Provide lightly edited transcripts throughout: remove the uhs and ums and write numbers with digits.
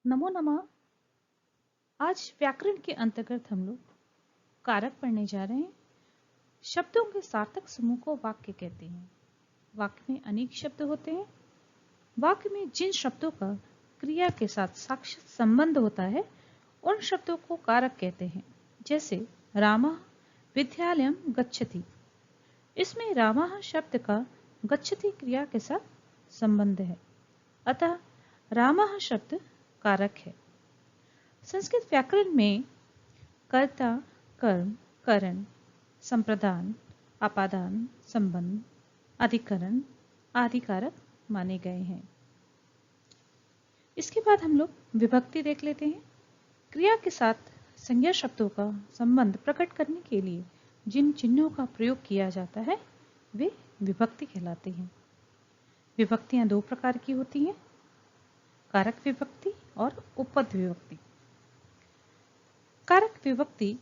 नमो नमः। आज व्याकरण के अंतर्गत हम लोग कारक पढ़ने जा रहे हैं। शब्दों के सार्थक समूह को वाक्य कहते हैं। वाक्य में अनेक शब्द होते हैं। वाक्य में जिन शब्दों का क्रिया के साथ साक्षात संबंध होता है उन शब्दों को कारक कहते हैं। जैसे रामः विद्यालयम गच्छति। इसमें रामः शब्द का गच्छति क्रिया के साथ संबंध है, अतः रामः शब्द कारक है। संस्कृत व्याकरण में कर्ता, कर्म, करण, संप्रदान, अपादान, संबंध, अधिकरण आदि कारक माने गए हैं। इसके बाद हम लोग विभक्ति देख लेते हैं। क्रिया के साथ संज्ञा शब्दों का संबंध प्रकट करने के लिए जिन चिन्हों का प्रयोग किया जाता है वे विभक्ति कहलाते हैं। विभक्तियां दो प्रकार की होती हैं, कारक विभक्ति और उपपद विभक्ति। कारक विभक्ति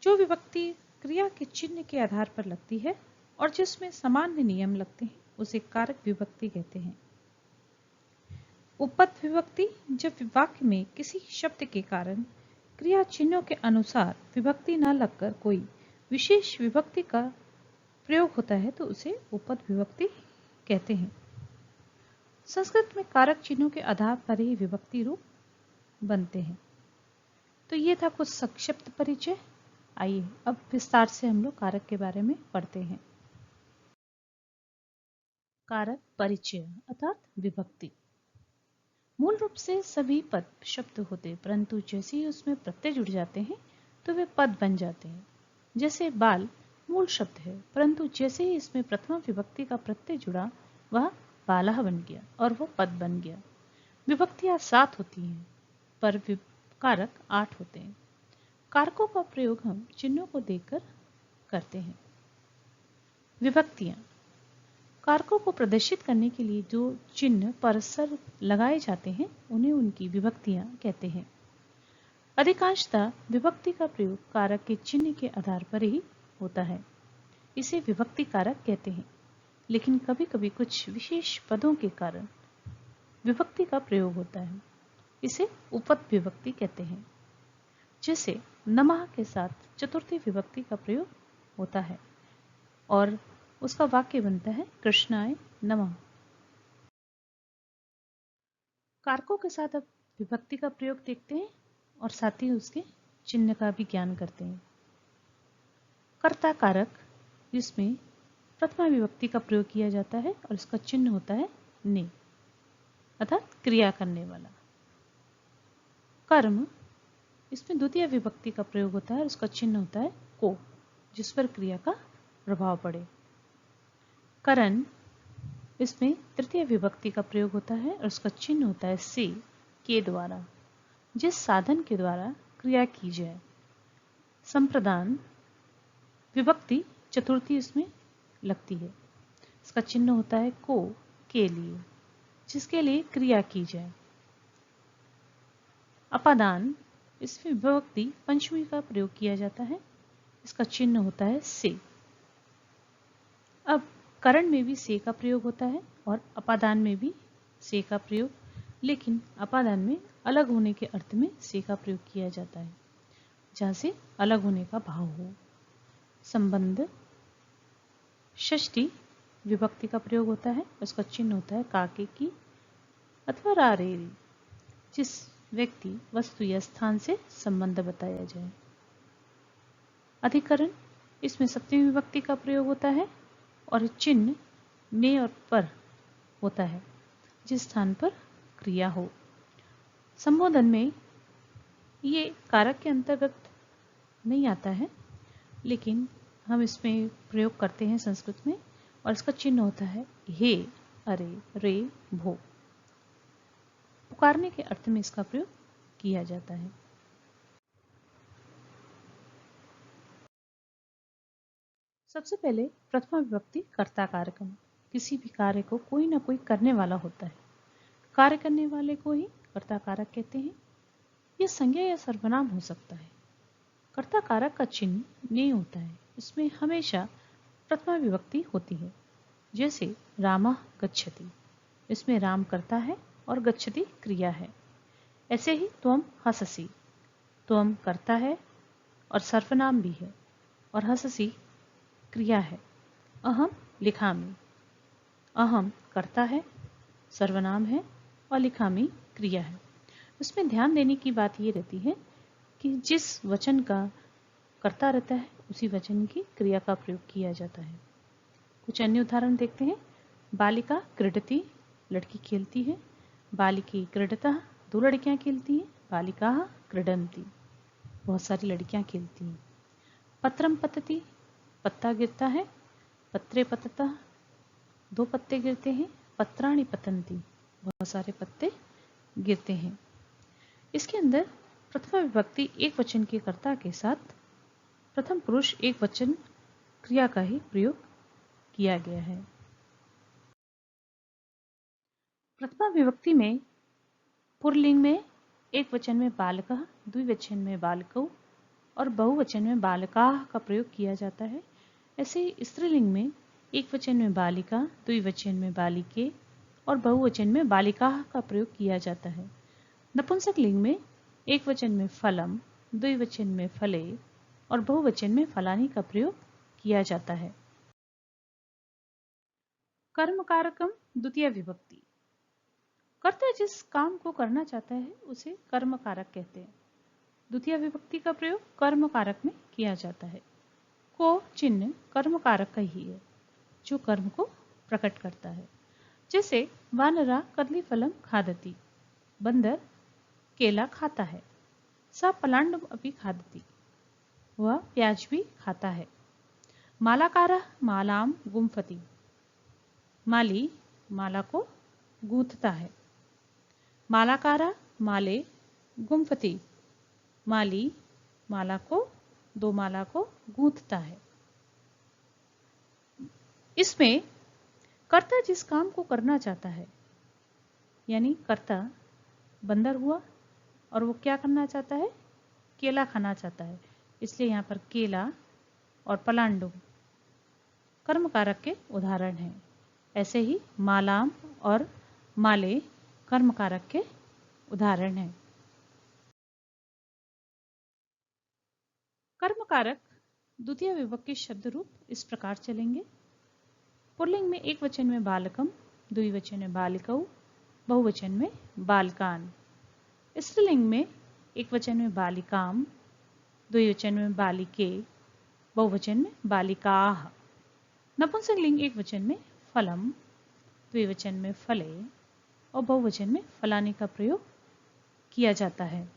जो विभक्ति क्रिया के चिन्ह के आधार पर लगती है और जिसमें सामान्य नियम लगते हैं उसे कारक विभक्ति कहते हैं। उपपद विभक्ति जब वाक्य में किसी शब्द के कारण क्रिया चिन्हों के अनुसार विभक्ति न लगकर कोई विशेष विभक्ति का प्रयोग होता है तो उसे उपपद विभक्ति कहते हैं। संस्कृत में कारक चिन्हों के आधार पर ही विभक्ति रूप बनते हैं। तो ये था कुछ संक्षिप्त परिचय। आइए अब विस्तार से हम लोग कारक के बारे में पढ़ते हैं। कारक परिचय अर्थात विभक्ति। मूल रूप से सभी पद शब्द होते, परंतु जैसे ही उसमें प्रत्यय जुड़ जाते हैं तो वे पद बन जाते हैं। जैसे बाल मूल शब्द है, परंतु जैसे ही इसमें प्रथमा विभक्ति का प्रत्यय जुड़ा वह बालः बन गया और वो पद बन गया। विभक्तियां 7 होती हैं पर कारक 8 होते हैं। कारकों का प्रयोग हम चिन्हों को देखकर करते हैं। विभक्तियां कारकों को प्रदर्शित करने के लिए जो चिन्ह परस्पर लगाए जाते हैं उन्हें उनकी विभक्तियां कहते हैं। अधिकांशतः विभक्ति का प्रयोग कारक के चिन्ह के आधार पर ही होता है, इसे विभक्ति कारक कहते हैं। लेकिन कभी कभी कुछ विशेष पदों के कारण विभक्ति का प्रयोग होता है, इसे उपपद विभक्ति कहते हैं। जैसे नमः के साथ चतुर्थी विभक्ति का प्रयोग होता है और उसका वाक्य बनता है कृष्णाय नमः। कारकों के साथ अब विभक्ति का प्रयोग देखते हैं और साथ ही उसके चिन्ह का भी ज्ञान करते हैं। कर्ता कारक जिसमें प्रथमा विभक्ति का प्रयोग किया जाता है और इसका चिन्ह होता है ने अर्थात क्रिया करने वाला। कर्म इसमें द्वितीय विभक्ति का प्रयोग होता है और उसका चिन्ह होता है को, जिस पर क्रिया का प्रभाव पड़े। करण इसमें तृतीय विभक्ति का प्रयोग होता है और उसका चिन्ह होता है से के द्वारा, जिस साधन के द्वारा क्रिया की जाए। संप्रदान विभक्ति चतुर्थी इसमें लगती है, इसका चिन्ह होता है को के लिए, जिसके लिए क्रिया की जाए। अपादान इसमें विभक्ति पंचमी का प्रयोग किया जाता है, इसका चिन्ह होता है से। अब करण में भी से का प्रयोग होता है और अपादान में भी से का प्रयोग, लेकिन अपादान में अलग होने के अर्थ में से का प्रयोग किया जाता है, जहां से अलग होने का भाव हो। संबंध षष्ठी विभक्ति का प्रयोग होता है, उसका चिन्ह होता है काके की अथवा रारेरी, जिस व्यक्ति वस्तु या स्थान से संबंध बताया जाए। अधिकरण इसमें सप्तमी विभक्ति का प्रयोग होता है और चिन्ह में और पर होता है, जिस स्थान पर क्रिया हो। संबोधन में ये कारक के अंतर्गत नहीं आता है, लेकिन हम इसमें प्रयोग करते हैं संस्कृत में और इसका चिन्ह होता है हे, अरे, रे, भो। पुकारने के अर्थ में इसका प्रयोग किया जाता है। सबसे पहले प्रथमा विभक्ति कर्ता कारकम। किसी भी कार्य को कोई ना कोई करने वाला होता है, कार्य करने वाले को ही कर्ता कारक कहते हैं। यह संज्ञा या सर्वनाम हो सकता है। कर्ता कारक का चिन्ह ने होता है, इसमें हमेशा प्रथमा विभक्ति होती है। जैसे रामः गच्छति, इसमें राम कर्ता है और गच्छति क्रिया है। ऐसे ही त्वम हससी, त्वम कर्ता है और सर्वनाम भी है और हससी क्रिया है। अहम लिखामी, अहम कर्ता है, सर्वनाम है और लिखामी क्रिया है। उसमें ध्यान देने की बात ये रहती है कि जिस वचन का कर्ता रहता है उसी वचन की क्रिया का प्रयोग किया जाता है। कुछ अन्य उदाहरण देखते हैं। बालिका क्रीडति, लड़की खेलती है। बालिकी क्रीडतः, दो लड़कियां खेलती हैं। बालिकाः क्रीडन्ति, बहुत सारी लड़कियां खेलती हैं। पत्रम पतति, पत्ता गिरता है। पत्रे पततः, दो पत्ते गिरते हैं। पत्राणि पतन्ति, बहुत सारे पत्ते गिरते हैं। इसके अंदर प्रथमा विभक्ति एक वचन के कर्ता के साथ प्रथम पुरुष एक वचन क्रिया का ही प्रयोग किया गया है। प्रथमा विभक्ति में पुल्लिंग में एक वचन में बालकः, द्विवचन में बालकौ और बहुवचन में बालकाः का प्रयोग किया जाता है। ऐसे ही स्त्रीलिंग में एक वचन में बालिका, द्विवचन में बालिके और बहुवचन में बालिकाः का प्रयोग किया जाता है। नपुंसक लिंग में एक वचन में फलम, द्विवचन में फले और बहुवचन में फलानी का प्रयोग किया जाता है। कर्म कारकम द्वितीय विभक्ति, कर्ता जिस काम को करना चाहता है उसे कर्म कारक कहते हैं। द्वितीय विभक्ति का प्रयोग कर्म कारक में किया जाता है। को चिन्ह कर्म कारक का ही है जो कर्म को प्रकट करता है। जैसे वानरा कदलीफलम खादति, बंदर केला खाता है। सा पलांडुम अपि खादति, वह प्याज भी खाता है। मालाकारः मालाम गुम्फति, माली माला को गूंथता है। मालाकारः माले गुम्फति, माली माला को, दो माला को गूंथता है। इसमें कर्ता जिस काम को करना चाहता है, यानी कर्ता बंदर हुआ और वो क्या करना चाहता है, केला खाना चाहता है, इसलिए यहाँ पर केला और पलांडु कर्म कारक के उदाहरण हैं। ऐसे ही मालाम और माले कर्म कारक के उदाहरण हैं। कर्म कारक द्वितीय विभक्ति शब्द रूप इस प्रकार चलेंगे। पुल्लिंग में एक वचन में बालकम, द्विवचन में बालिकौ, बहुवचन में बालकान। स्त्रीलिंग में एक वचन में बालिकाम, द्विवचन में बालिके, बहुवचन में बालिकाः। नपुंसक लिंग एक वचन में फलम, द्विवचन में फले और बहुवचन में फलाने का प्रयोग किया जाता है।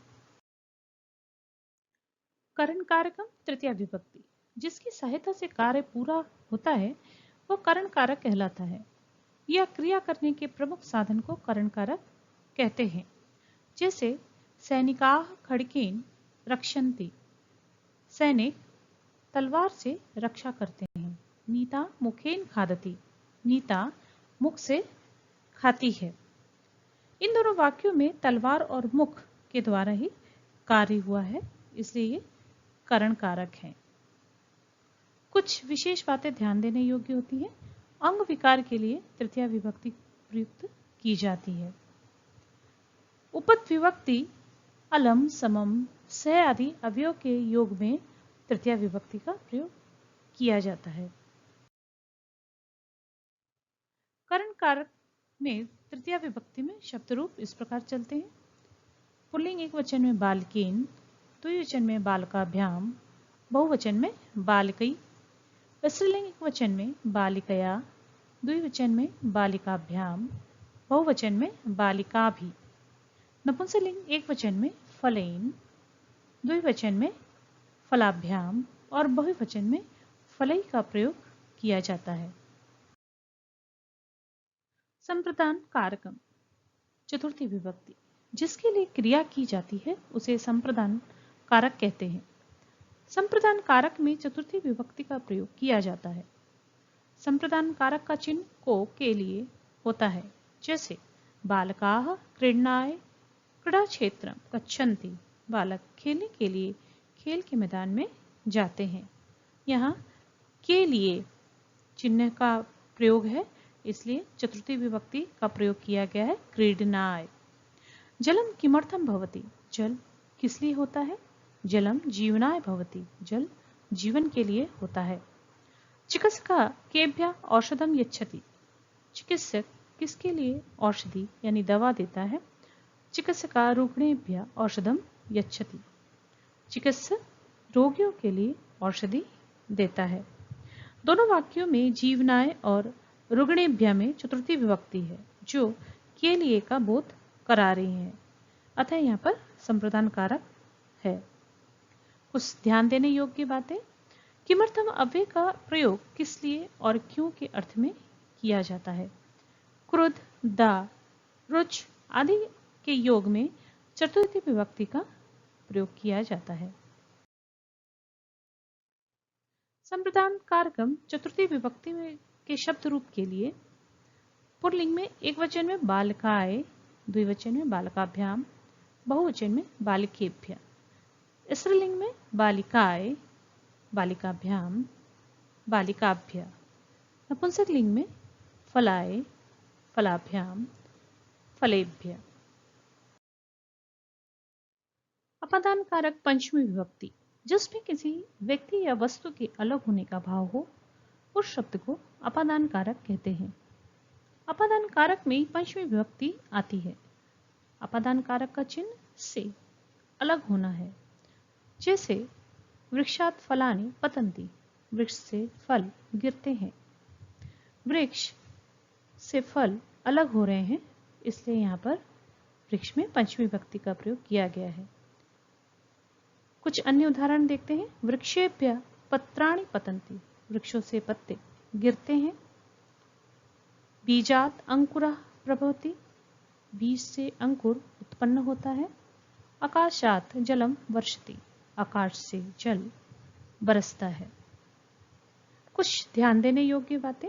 करण कारकम तृतीय विभक्ति, जिसकी सहायता से कार्य पूरा होता है वह करण कारक कहलाता है। यह क्रिया करने के प्रमुख साधन को करण कारक कहते हैं। जैसे सैनिकाः खड्गेन रक्षन्ति, सैनिक तलवार से रक्षा करते हैं। नीता मुखेन खादति, नीता मुख से खाती है। इन दोनों वाक्यों में तलवार और मुख के द्वारा ही कार्य हुआ है, इसलिए ये करण कारक हैं। कुछ विशेष बातें ध्यान देने योग्य होती है। अंग विकार के लिए तृतीय विभक्ति प्रयुक्त की जाती है। उपद विभक्ति अलम, समम, सह आदि अवयव के योग में तृतीय विभक्ति का प्रयोग किया जाता है। करण कारक में तृतीय विभक्ति में शब्द रूप इस प्रकार चलते हैं। पुल्लिंग एक वचन में बालकेन, द्विवचन में बालकाभ्याम, बहुवचन में बालकई। स्त्रीलिंग एक वचन में बालिकया, द्विवचन में बालिकाभ्याम, बहुवचन में बालिकाभि। नपुंसकलिंग एक वचन में फलेन, द्विवचन में फलाभ्याम और बहुवचन में फलई का प्रयोग किया जाता है। संप्रदान कारकम चतुर्थी विभक्ति, जिसके लिए क्रिया की जाती है उसे संप्रदान कारक कहते हैं। संप्रदान कारक में चतुर्थी विभक्ति का प्रयोग किया जाता है। संप्रदान कारक का चिन्ह को के लिए होता है। जैसे बालकाः क्रीडनाय क्रीड़ा क्षेत्रम गच्छन्ति, बालक खेलने के लिए खेल के मैदान में जाते हैं। यहाँ के लिए चिन्ह का प्रयोग है, इसलिए चतुर्थी विभक्ति का प्रयोग किया गया है क्रीडनाय। जलम किमर्थम भवति, जल किस लिए होता है। जलम जीवनाय भवति, जल जीवन के लिए होता है। चिकित्सका केभ्य औषधम यच्छति, चिकित्सक किसके लिए औषधि यानी दवा देता है। चिकित्सका रुग्णेभ्य औषधम यच्छति, चिकित्सक रोगियों के लिए औषधि देता है। दोनों वाक्यों में जीवनाय और रुग्णेभ्य में चतुर्थी विभक्ति है जो के लिए का बोध करा रही है, अतः यहाँ पर संप्रदान कारक है। कुछ ध्यान देने योग्य बातें। किमर्थम अव्यय का प्रयोग किस लिए और क्यों के अर्थ में किया जाता है। क्रोध, दा, रुच आदि के योग में चतुर्थी विभक्ति का प्रयोग किया जाता है। संप्रदान कारकम चतुर्थी विभक्ति में के शब्द रूप के लिए पुल्लिंग में एक वचन में बालकाय, द्विवचन में बालकाभ्याम, बहुवचन में बालिकेभ्य, स्त्रीलिंग में बालिकाय, बालिकाभ्याम, बालिकाभ्य, नपुंसकलिंग में फलाय, फलाभ्याम, फलेभ्य। अपादान कारक पंचमी विभक्ति, जिसमें किसी व्यक्ति या वस्तु के अलग होने का भाव हो, उस शब्द को अपादान कारक कहते हैं। अपादान कारक में पंचमी विभक्ति आती है। अपादान कारक का चिन्ह से अलग होना है। जैसे वृक्षात फलानि पतन्ति, वृक्ष से फल गिरते हैं। वृक्ष से फल अलग हो रहे हैं, इसलिए यहाँ पर वृक्ष में पंचमी विभक्ति का प्रयोग किया गया है। कुछ अन्य उदाहरण देखते हैं। वृक्षेभ्य पत्राणि पतन्ति, वृक्षों से पत्ते गिरते हैं। बीजात अंकुरः प्रभवति, बीज से अंकुर उत्पन्न होता है। आकाशात जलम वर्षति, आकाश से जल बरसता है। कुछ ध्यान देने योग्य बातें।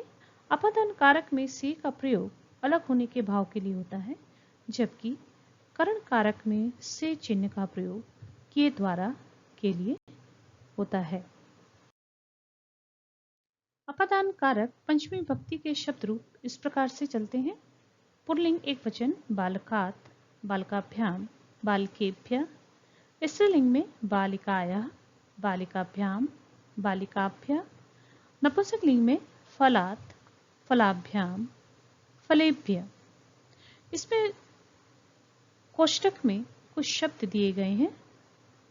अपादान कारक में से का प्रयोग अलग होने के भाव के लिए होता है, जबकि करण कारक में से चिन्ह का प्रयोग के द्वारा के लिए होता है। अपादान कारक पंचमी विभक्ति के शब्द रूप इस प्रकार से चलते हैं। पुल्लिंग एक वचन बालकात, बालकाभ्याम, बालकेभ्य, स्त्रीलिंग में बालिकायाः, बालिकाभ्याम, बालिकाभ्य, नपुंसकलिंग में फलात्, फलाभ्याम, फलेभ्य। इसमें कोष्टक में कुछ शब्द दिए गए हैं,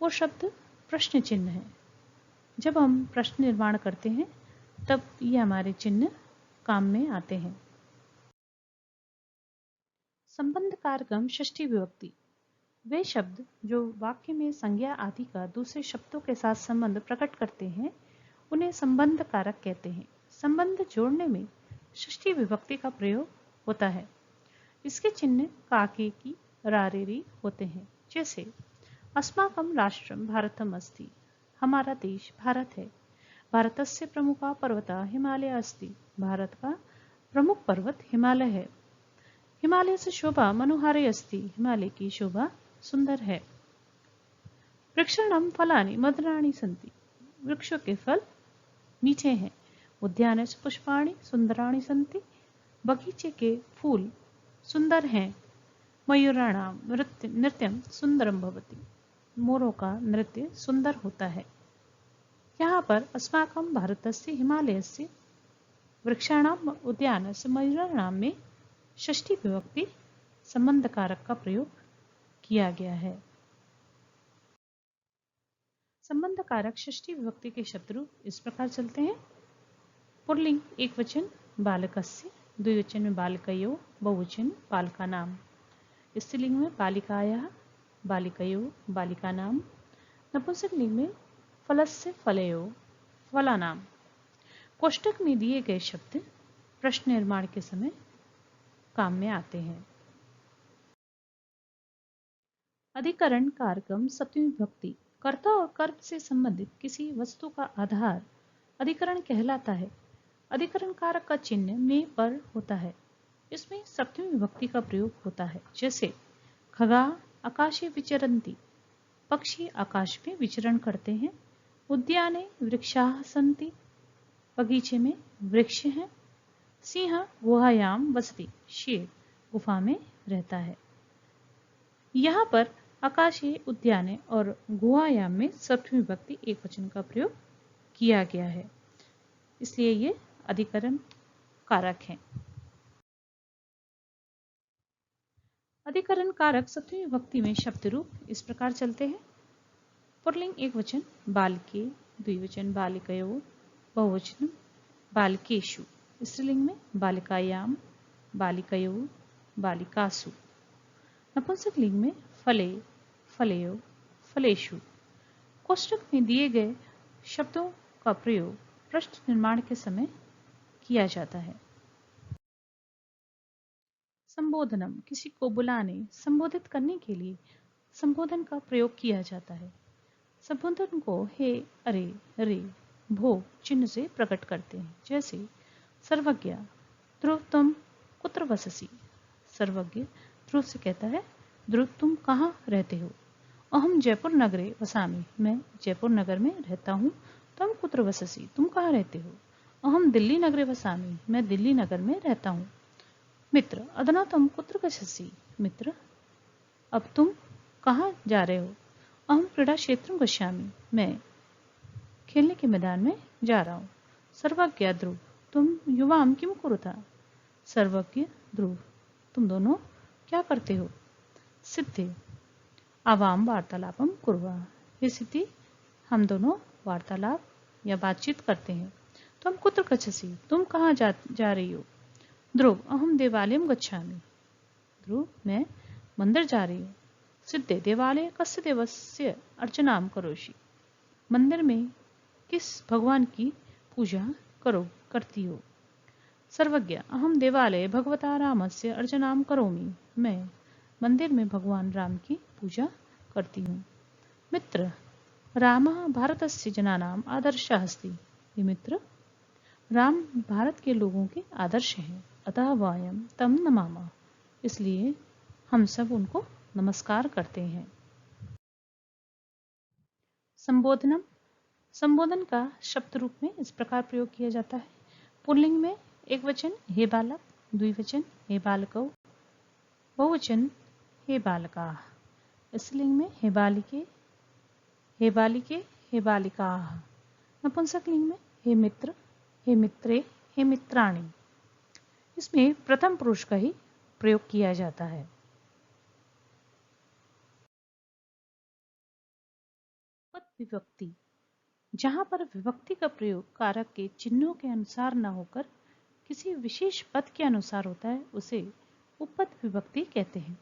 वो शब्द प्रश्न चिन्ह है। जब हम प्रश्न निर्माण करते हैं तब ये हमारे चिन्ह काम में आते हैं। संबंध कारकम षष्ठी विभक्ति, वे शब्द जो वाक्य में संज्ञा आदि का दूसरे शब्दों के साथ संबंध प्रकट करते हैं उन्हें संबंध कारक कहते हैं। संबंध जोड़ने में षष्ठी विभक्ति का प्रयोग होता है। इसके चिन्ह काके की रारेरी होते हैं। जैसे अस्माकं राष्ट्रम भारतम अस्ति, हमारा देश भारत है। भारतस्य प्रमुखा पर्वता हिमालय अस्ति, भारत का प्रमुख पर्वत हिमालय है। हिमालय से शोभा मनोहारे अस्ति, हिमालय की शोभा सुंदर है। वृक्षाणां फलानि मधुराणि सन्ति, वृक्षों के फल मीठे हैं। उद्यानस्य पुष्पाणि सुंदराणि सन्ति, बगीचे के फूल सुंदर हैं। मयूराणां नृत्यं सुंदरम भवति, मोरों का नृत्य सुंदर होता है। यहाँ पर अस्माकं भारतस्य हिमालयस्य वृक्षाणाम उद्यानस्य मयूराणाम में षष्ठी विभक्ति संबंध कारक का प्रयोग किया गया है। संबंध कारक षष्ठी विभक्ति के शब्द रूप इस प्रकार चलते हैं। पुल्लिंग एक वचन बालकस्य, द्विवचन में बालकयो, बहुवचन बालकानाम, स्त्रीलिंग में बालिकायाः, बालिकयो, बालिकानाम, नपुंसकलिंग में फलस्य फलयो, फलानाम। कोष्टक में दिए गए शब्द प्रश्न निर्माण के समय काम में आते हैं। अधिकरण कारकम सप्तमी विभक्ति, कर्ता और कर्म से संबंधित किसी वस्तु का आधार अधिकरण कहलाता है। अधिकरण कारक का चिन्ह में पर होता है। इसमें सप्तमी विभक्ति का प्रयोग होता है। जैसे खगा आकाशे विचरन्ति, पक्षी आकाश में विचरण करते हैं। उद्याने वृक्षाः सन्ति, बगीचे में वृक्ष हैं। सिंह गुहायाम वसति, शेर गुफा में रहता है। यहाँ पर आकाशीय, उद्याने और गुहायाम में सप्तमी विभक्ति एकवचन का प्रयोग किया गया है, इसलिए ये अधिकरण कारक हैं। अधिकरण कारक सप्तमी विभक्ति में शब्द रूप इस प्रकार चलते हैं। पुल्लिंग एकवचन बालिके, द्विवचन बालिकयो, बहुवचन बालिकेषु, स्त्रीलिंग में बालिकायाम, बालिकयो, बालिकासु, नपुंसक लिंग में फले, फलेयो, फलेषु। कोष्ठक में दिए गए शब्दों का प्रयोग प्रश्न निर्माण के समय किया जाता है। संबोधनम, किसी को बुलाने, संबोधित करने के लिए संबोधन का प्रयोग किया जाता है। संबोधन को हे, अरे, रे, भो चिन्ह से प्रकट करते हैं, जैसे सर्वज्ञ, ध्रुव तुम कुत्र वससी। सर्वज्ञ ध्रुव से कहता है, ध्रुव तुम कहाँ रहते हो। अहम जयपुर नगरे वसामि, मैं जयपुर नगर में रहता हूँ। तुम कुत्र वससी, तुम कहाँ रहते हो। अहम दिल्ली नगरे वसामि, मैं दिल्ली नगर में रहता हूँ। मित्र, अधुना तुम कुत्र गच्छसि। मित्र, अब तुम कहाँ जा रहे हो। अहम क्रीड़ा क्षेत्रं गच्छामि, मैं खेलने के मैदान में जा रहा हूँ। सर्वज्ञ ध्रुव, तुम युवाम किम कुरुता। सर्वज्ञ ध्रुव, तुम दोनों क्या करते हो। सिद्धे, आवाम वार्तालापम कुर्वा, हे सिद्धि, हम दोनों वार्तालाप या बातचीत करते हैं। तुम कुत्र गच्छसि, तुम कहाँ जा रही हो। ध्रुव, अहम देवालयम गच्छामि। ध्रुव, मैं मंदिर जा रही हूँ। सिद्धे, देवालय कस्य देवस्य अर्चनाम करोषि, मंदिर में किस भगवान की पूजा करती हो। सर्वज्ञ, अहम देवालय भगवता रामस्य अर्चनाम करोमि, मैं मंदिर में भगवान राम की पूजा करती हूँ। मित्र, रामः भारतस्य जनानाम आदर्शः अस्ति। ये मित्र, राम भारत के लोगों के आदर्श हैं। अतः वयं तं नमामः, इसलिए हम सब उनको नमस्कार करते हैं। संबोधनम, संबोधन का शब्द रूप में इस प्रकार प्रयोग किया जाता है। पुल्लिंग में एक वचन हे बालक, द्विवचन हे बालकौ, बहुवचन हे बालका, स्त्रीलिंग में हे बालिके, हे बालिके, हे बालिकाः, नपुंसक लिंग में हे मित्र, हे मित्रे, हे मित्राणि। इसमें प्रथम पुरुष का ही प्रयोग किया जाता है। पद विभक्ति, जहां पर विभक्ति का प्रयोग कारक के चिन्हों के अनुसार न होकर किसी विशेष पद के अनुसार होता है, उसे उपपद विभक्ति कहते हैं।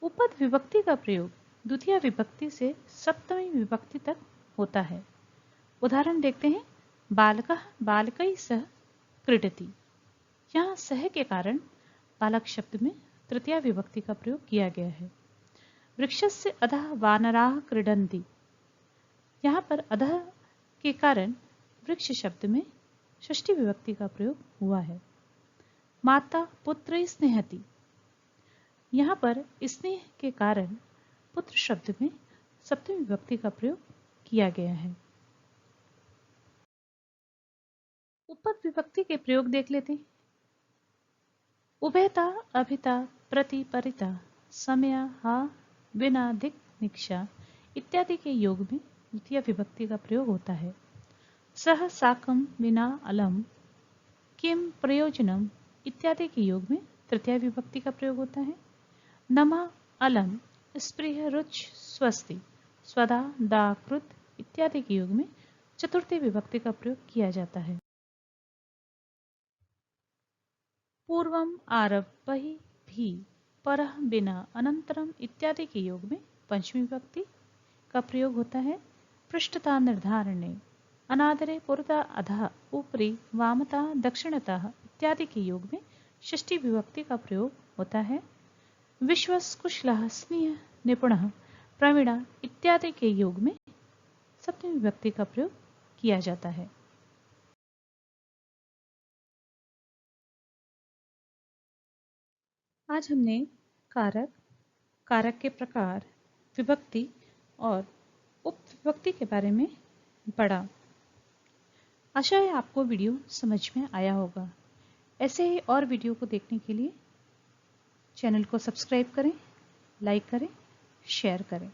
उपपद विभक्ति का प्रयोग द्वितीय विभक्ति से सप्तमी विभक्ति तक होता है। उदाहरण देखते हैं। बालकः बालकै सह क्रीडति, यहाँ सह के कारण बालक शब्द में तृतीया विभक्ति का प्रयोग किया गया है। वृक्षस्य अधः वानराः क्रीडन्ति, यहाँ पर अधः के कारण वृक्ष शब्द में षष्ठी विभक्ति का प्रयोग हुआ है। माता पुत्र स्नेहति, यहाँ पर स्नेह के कारण पुत्र शब्द में सप्तमी विभक्ति का प्रयोग किया गया है। उपपद विभक्ति के प्रयोग देख लेते हैं। उभयता, अभिता, प्रति, परिता, समया, हा, बिना, दिक, निक्षा इत्यादि के योग में द्वितीय विभक्ति का प्रयोग होता है। सह, साकम, बिना, अलम, किम, प्रयोजनम इत्यादि के योग में तृतीय विभक्ति का प्रयोग होता है। नमा, अलम, स्पृह, रुच, स्वस्ति, स्वदा, दा, कृत इत्यादि के योग में चतुर्थी विभक्ति का प्रयोग किया जाता है। पूर्वम, आरभ्य, भी, परः, बिना, अनंतरम इत्यादि के योग में पंचमी विभक्ति का प्रयोग होता है। पृष्ठता निर्धारणे, अनादरे, पुरतः, अधः, ऊपरी, वामतः, दक्षिणतः इत्यादि के योग में षष्ठी विभक्ति का प्रयोग होता है। विश्वस, कुशलः, स्नेह, निपुणः, प्रवीणः इत्यादि के योग में सप्तमी विभक्ति का प्रयोग किया जाता है। आज हमने कारक, कारक के प्रकार, विभक्ति और उपविभक्ति के बारे में पढ़ा। आशा है आपको वीडियो समझ में आया होगा। ऐसे ही और वीडियो को देखने के लिए चैनल को सब्सक्राइब करें, लाइक करें, शेयर करें।